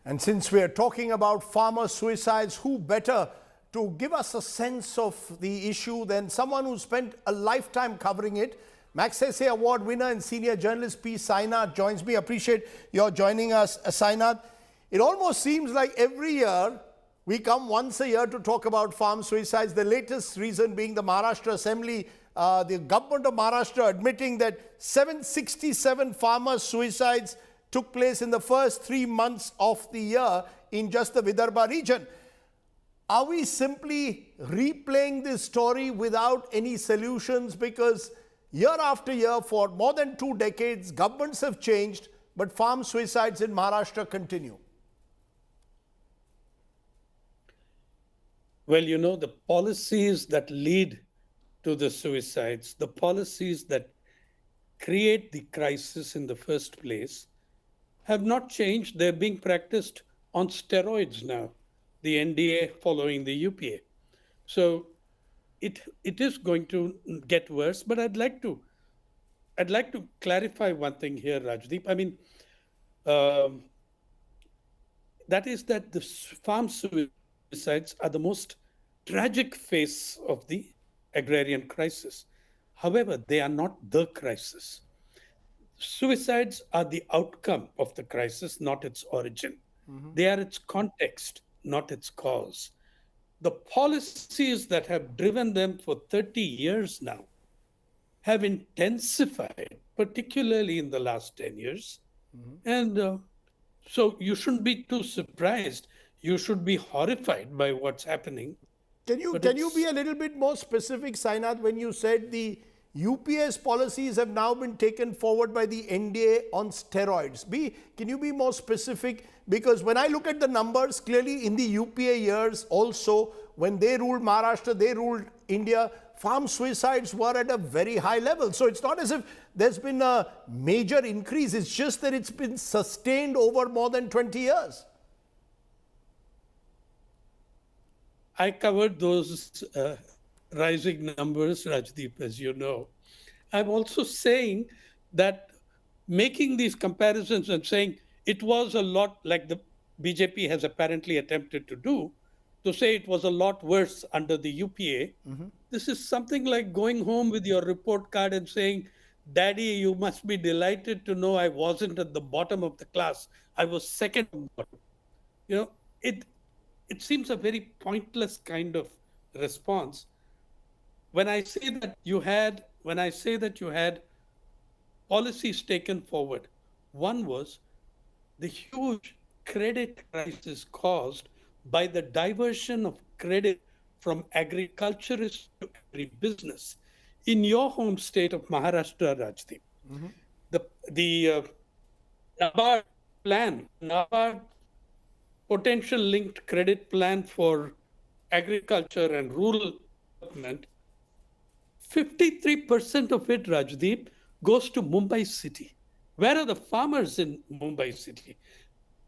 And since we are talking about farmer suicides, who better to give us a sense of the issue than someone who spent a lifetime covering it? Max SSA award winner and senior journalist P. Sainath joins me. Appreciate your joining us, Sainath. It almost seems like every year we come once a year to talk about farm suicides. The latest reason being the Maharashtra Assembly, the government of Maharashtra admitting that 767 farmer suicides took place in the first 3 months of the year in just the Vidarbha region. Are we simply replaying this story without any solutions? Because year after year, for more than 2 decades, governments have changed, but farm suicides in Maharashtra continue. Well, you know, the policies that lead to the suicides, the policies that create the crisis in the first place, have not changed. They're being practiced on steroids now, the NDA following the UPA. So it is going to get worse, but I'd like to clarify one thing here, Rajdeep. I mean, that is that the farm suicides are the most tragic face of the agrarian crisis. However, they are not the crisis. Suicides are the outcome of the crisis, not its origin. They are its context, not its cause. The policies that have driven them for 30 years now have intensified, particularly in the last 10 years. And so you shouldn't be too surprised. You should be horrified by what's happening. Can you be a little bit more specific, Sainath, when you said the UPA's policies have now been taken forward by the NDA on steroids? Can you be more specific? Because when I look at the numbers, clearly in the UPA years also, when they ruled Maharashtra, they ruled India, farm suicides were at a very high level. So it's not as if there's been a major increase. It's just that it's been sustained over more than 20 years. I covered those rising numbers, Rajdeep, as you know. I'm also saying that making these comparisons and saying it was a lot, like the BJP has apparently attempted to do, to say it was a lot worse under the UPA. This is something like going home with your report card and saying, Daddy, you must be delighted to know I wasn't at the bottom of the class. I was second bottom. You know, it seems a very pointless kind of response. When I say that you had policies taken forward, one was the huge credit crisis caused by the diversion of credit from agriculturists to agribusiness. In your home state of Maharashtra, Rajdeep, the NABARD plan, NABARD potential linked credit plan for agriculture and rural development, 53% of it, Rajdeep, goes to Mumbai city. Where are the farmers in Mumbai city?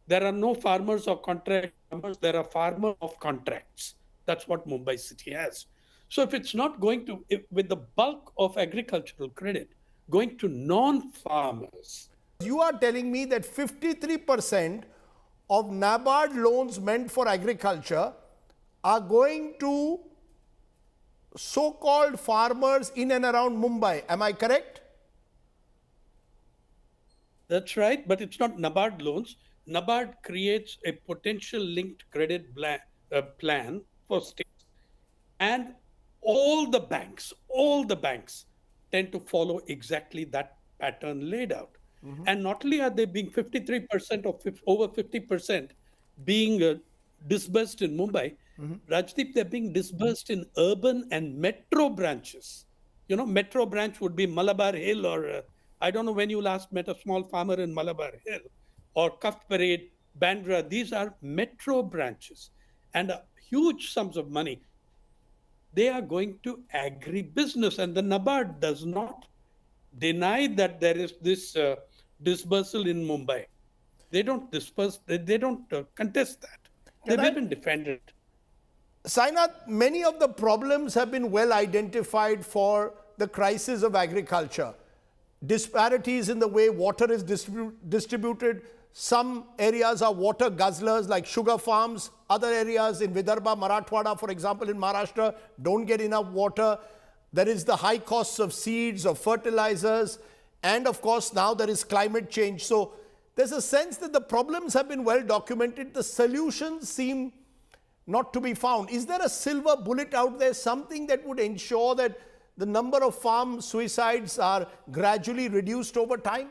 There are no farmers or contract farmers. There are farmers of contracts. That's what Mumbai city has. So if it's not going to, with the bulk of agricultural credit going to non-farmers. You are telling me that 53% of NABARD loans meant for agriculture are going to so-called farmers in and around Mumbai. Am I correct? That's right, but it's not NABARD loans. NABARD creates a potential linked credit plan for states. And all the banks tend to follow exactly that pattern laid out. And not only are they being 53% or over 50% being disbursed in Mumbai, Rajdeep, they're being disbursed in urban and metro branches. You know, metro branch would be Malabar Hill, or I don't know when you last met a small farmer in Malabar Hill, or Cuff Parade, Bandra. These are metro branches, and huge sums of money. They are going to agribusiness, and the NABARD does not deny that there is this disbursal in Mumbai. They don't disperse, they don't contest that. They've even defended it. Sainath, many of the problems have been well identified for the crisis of agriculture. Disparities in the way water is distributed, Some areas are water guzzlers like sugar farms. Other areas in Vidarbha, Marathwada, for example, in Maharashtra, don't get enough water. There is the high costs of seeds, of fertilizers, and of course now there is climate change. So there's a sense that the problems have been well documented. The solutions seem not to be found. Is there a silver bullet out there, something that would ensure that the number of farm suicides are gradually reduced over time?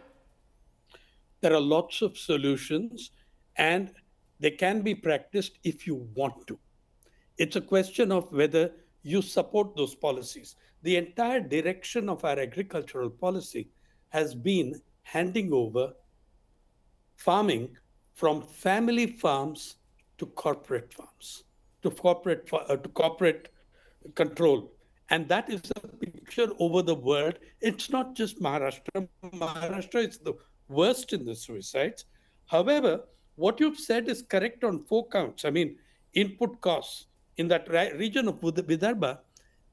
There are lots of solutions, and they can be practiced if you want to. It's a question of whether you support those policies. The entire direction of our agricultural policy has been handing over farming from family farms to corporate farms, to corporate control. And that is a picture over the world. It's not just Maharashtra. Maharashtra is the worst in the suicides. However, what you've said is correct on 4 counts. I mean, input costs in that region of Vidarbha,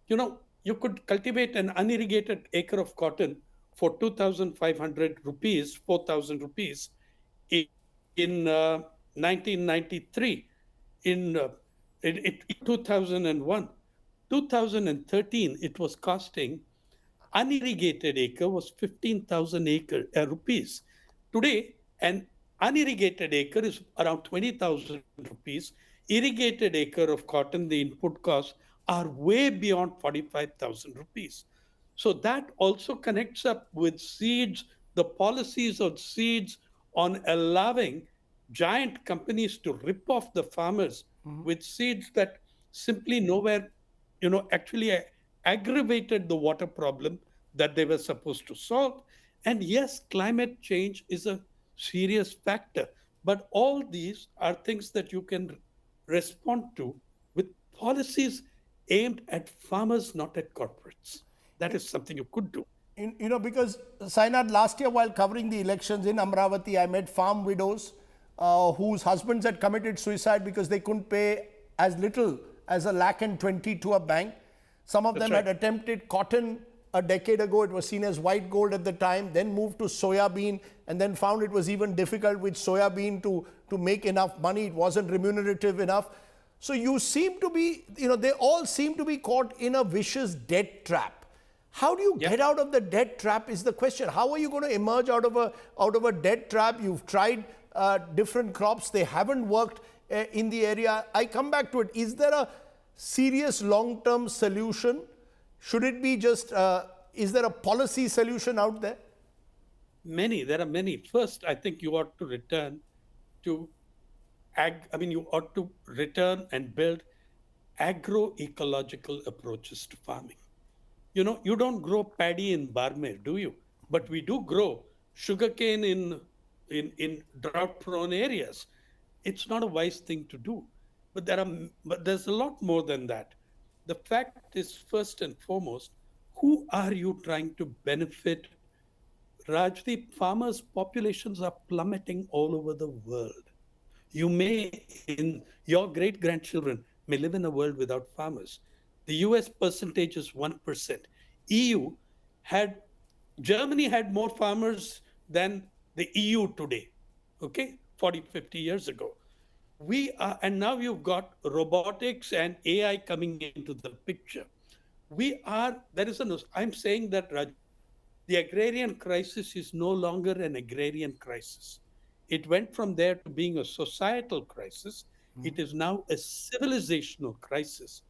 you could cultivate an unirrigated acre of cotton for 2,500 rupees, 4,000 rupees in 1993. In 2001, 2013, it was costing, unirrigated acre was 15,000 rupees. Today, an unirrigated acre is around 20,000 rupees. Irrigated acre of cotton, the input costs are way beyond 45,000 rupees. So that also connects up with seeds, the policies of seeds on allowing giant companies to rip off the farmers with seeds that simply nowhere, actually aggravated the water problem that they were supposed to solve. And yes, climate change is a serious factor, but all these are things that you can respond to with policies aimed at farmers, not at corporates. That is something you could do. Because Sainath, last year while covering the elections in Amravati, I met farm widows whose husbands had committed suicide because they couldn't pay as little as $120,000 to a bank. Some of them had attempted cotton a decade ago. It was seen as white gold at the time, then moved to soybean, and then found it was even difficult with soybean to make enough money. It wasn't remunerative enough. So you seem to be, they all seem to be caught in a vicious debt trap. How do you get out of the debt trap is the question. How are you going to emerge out of a debt trap? You've tried different crops. They haven't worked in the area. I come back to it. Is there a serious long-term solution? Should it be just, is there a policy solution out there? There are many. First, I think you ought to return to you ought to return and build agro-ecological approaches to farming. You don't grow paddy in Barmer, do you? But we do grow sugarcane in drought-prone areas. It's not a wise thing to do. But there's a lot more than that. The fact is, first and foremost, who are you trying to benefit? Rajdeep, farmers' populations are plummeting all over the world. Your great-grandchildren may live in a world without farmers. The US percentage is 1%. Germany had more farmers than the EU today, 40, 50 years ago. And now you've got robotics and AI coming into the picture. I'm saying that the agrarian crisis is no longer an agrarian crisis. It went from there to being a societal crisis. It is now a civilizational crisis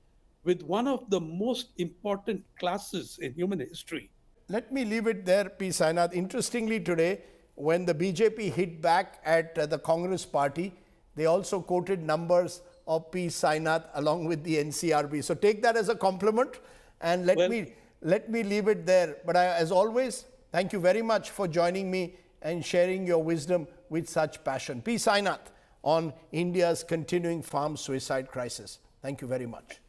with one of the most important classes in human history. Let me leave it there, P. Sainath. Interestingly today, when the BJP hit back at the Congress party, they also quoted numbers of P. Sainath along with the NCRB. So take that as a compliment and let me leave it there. But as always, thank you very much for joining me and sharing your wisdom with such passion. P. Sainath on India's continuing farm suicide crisis. Thank you very much.